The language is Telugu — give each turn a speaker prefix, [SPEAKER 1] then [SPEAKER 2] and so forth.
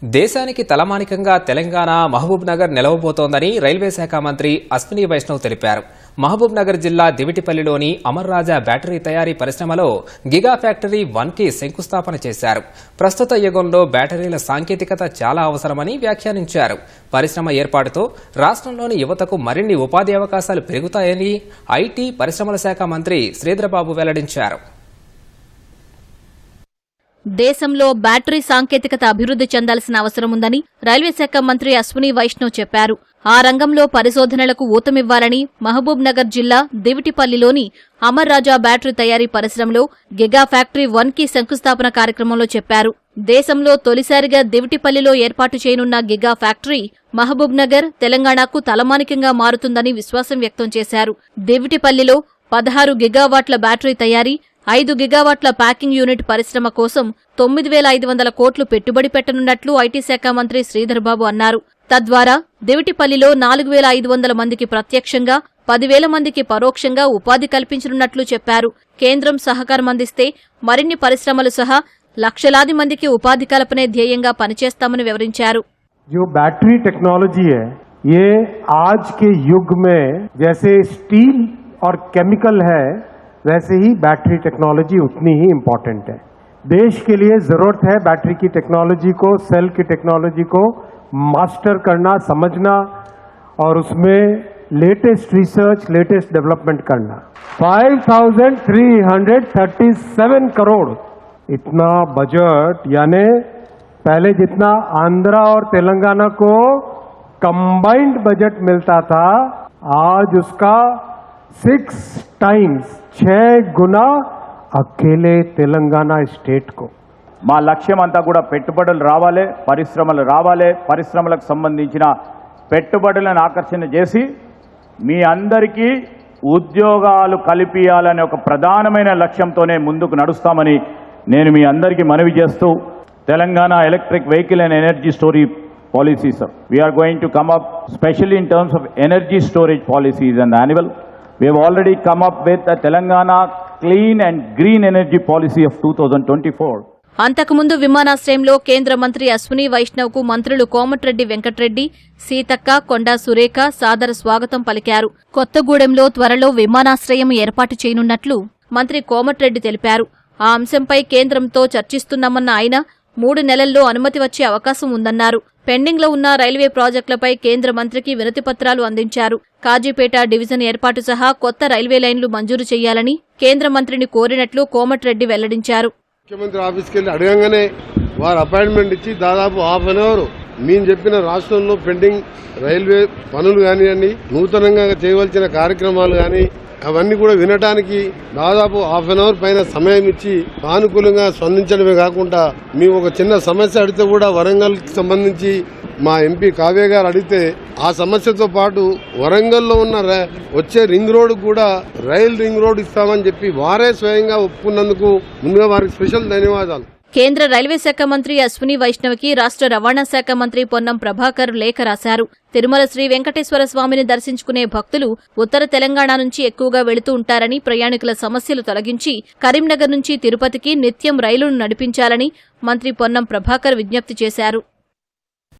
[SPEAKER 1] దేశానికి తలమానికంగా తెలంగాణ మహబూబ్ నగర్ నిలవబోతోందని రైల్వే శాఖ మంత్రి అశ్విని వైష్ణవ్ తెలిపారు. మహబూబ్ నగర్ జిల్లా దివిటిపల్లిలోని అమర్ రాజా బ్యాటరీ తయారీ పరిశ్రమలో గిగా ఫ్యాక్టరీ 1కి శంకుస్థాపన చేశారు. ప్రస్తుత యుగంలో బ్యాటరీల సాంకేతికత చాలా అవసరమని వ్యాఖ్యానించారు. పరిశ్రమ ఏర్పాటుతో రాష్ట్రంలోని యువతకు మరిన్ని ఉపాధి అవకాశాలు పెరుగుతాయని ఐటీ పరిశ్రమల శాఖ మంత్రి శ్రీధరబాబు వెల్లడించారు.
[SPEAKER 2] దేశంలో బ్యాటరీ సాంకేతికత అభివృద్ధి చెందాల్సిన అవసరం ఉందని రైల్వే శాఖ మంత్రి అశ్విని వైష్ణవ్ చెప్పారు. ఆ రంగంలో పరిశోధనలకు ఊతమివ్వాలని మహబూబ్ నగర్ జిల్లా దివిటిపల్లిలోని అమర్ రాజా బ్యాటరీ తయారీ పరిశ్రమలో గిగా ఫ్యాక్టరీ 1కి శంకుస్థాపన కార్యక్రమంలో చెప్పారు. దేశంలో తొలిసారిగా దివిటిపల్లిలో ఏర్పాటు చేయనున్న గిగా ఫ్యాక్టరీ మహబూబ్ నగర్, తెలంగాణకు తలమానికంగా మారుతుందని విశ్వాసం వ్యక్తం చేశారు. దివిటిపల్లిలో 16 గిగావాట్ల బ్యాటరీ తయారీ, 5 గిగావాట్ల ప్యాకింగ్ యూనిట్ పరిశ్రమ కోసం 9,500 కోట్లు పెట్టుబడి పెట్టనున్నట్లు ఐటీ శాఖ మంత్రి శ్రీధరబాబు అన్నారు. తద్వారా దివిటిపల్లిలో 4,500 మందికి ప్రత్యక్షంగా, 10,000 మందికి పరోక్షంగా ఉపాధి కల్పించనున్నట్లు చెప్పారు. కేంద్రం సహకారం అందిస్తే మరిన్ని పరిశ్రమలు సహా లక్షలాది మందికి ఉపాధి కల్పనే ధ్యేయంగా పనిచేస్తామని వివరించారు.
[SPEAKER 3] जो बैटरी टेक्नोलॉजी है ये आज के युग में जैसे स्टील और केमिकल है वैसे ही बैटरी टेक्नोलॉजी उतनी ही इम्पोर्टेंट है. देश के लिए जरूरत है बैटरी की टेक्नोलॉजी को, सेल की टेक्नोलॉजी को मास्टर करना, समझना और उसमें लेटेस्ट रिसर्च, लेटेस्ट डेवलपमेंट करना. 5,337 करोड़ इतना बजट, यानी पहले जितना आंध्रा और तेलंगाना को कंबाइंड बजट मिलता था आज उसका 6 टाइम्स 6 गुना अकेले तेलंगाना स्टेट को.
[SPEAKER 4] మా లక్ష్యం అంతా కూడా పెట్టుబడులు రావాలి, పరిశ్రమలు రావాలి, పరిశ్రమలకు సంబంధించిన పెట్టుబడులను ఆకర్షణ చేసి మీ అందరికీ ఉద్యోగాలు కల్పించాలనే ఒక ప్రధానమైన లక్ష్యంతోనే ముందుకు నడుస్తామని నేను మీ అందరికీ మనవి చేస్తూ, Telangana electric vehicle and energy storage policies, sir. We are going to come up, especially in terms of energy storage policies and annual. We have already come up with the Telangana Clean and Green Energy Policy of 2024.
[SPEAKER 2] అంతకుముందు విమానాశ్రయంలో కేంద్ర మంత్రి అశ్విని వైష్ణవ్ కు మంత్రులు కోమటిరెడ్డి వెంకటరెడ్డి, సీతక్క, కొండా సురేఖ సాదర స్వాగతం పలికారు. కొత్తగూడెంలో త్వరలో విమానాశ్రయం ఏర్పాటు చేయనున్నట్లు మంత్రి కోమటిరెడ్డి తెలిపారు. ఆ అంశంపై కేంద్రంతో చర్చిస్తున్నామన్న ఆయన 3 నెలల్లో అనుమతి వచ్చే అవకాశం ఉందన్నారు. పెండింగ్లో ఉన్న రైల్వే ప్రాజెక్టులపై కేంద్ర మంత్రికి వినతి పత్రాలు అందించారు. కాజీపేట డివిజన్ ఏర్పాటు సహా కొత్త రైల్వే లైన్లు మంజూరు చేయాలని కేంద్ర మంత్రిని కోరినట్లు కోమటిరెడ్డి వెల్లడించారు.
[SPEAKER 5] ముఖ్యమంత్రి ఆఫీస్కి వెళ్లి అడగంగానే వారు అపాయింట్మెంట్ ఇచ్చి దాదాపు హాఫ్ అన్ అవర్ మేము చెప్పిన రాష్ట్రంలో పెండింగ్ రైల్వే పనులు కానివ్వండి, నూతనంగా చేయవలసిన కార్యక్రమాలు కానీ అవన్నీ కూడా వినడానికి దాదాపు హాఫ్ అన్ అవర్ పైన సమయం ఇచ్చి సానుకూలంగా స్పందించడమే కాకుండా మేము ఒక చిన్న సమస్య అడిగితే కూడా వరంగల్కి సంబంధించి మా ఎంపీ కావ్య గారు అడిగితే ఆ సమస్యతో పాటు వరంగల్లో ఉన్న వచ్చే రింగ్ రోడ్ కూడా రింగ్ రోడ్ ఇస్తామని చెప్పి వారే స్వయంగా ఒప్పుకున్నందుకు ముందుగా వారికి స్పెషల్ ధన్యవాదాలు.
[SPEAKER 2] కేంద్ర రైల్వే శాఖ మంత్రి అశ్విని వైష్ణవ్కి రాష్ట్ర రవాణా శాఖ మంత్రి పొన్నం ప్రభాకర్ లేఖ రాశారు. తిరుమల శ్రీ వెంకటేశ్వర స్వామిని దర్శించుకునే భక్తులు ఉత్తర తెలంగాణ నుంచి ఎక్కువగా వెళుతూ ఉంటారని, ప్రయాణికుల సమస్యలు తొలగించి కరీంనగర్ నుంచి తిరుపతికి నిత్యం రైలును నడిపించాలని మంత్రి పొన్నం ప్రభాకర్ విజ్ఞప్తి చేశారు.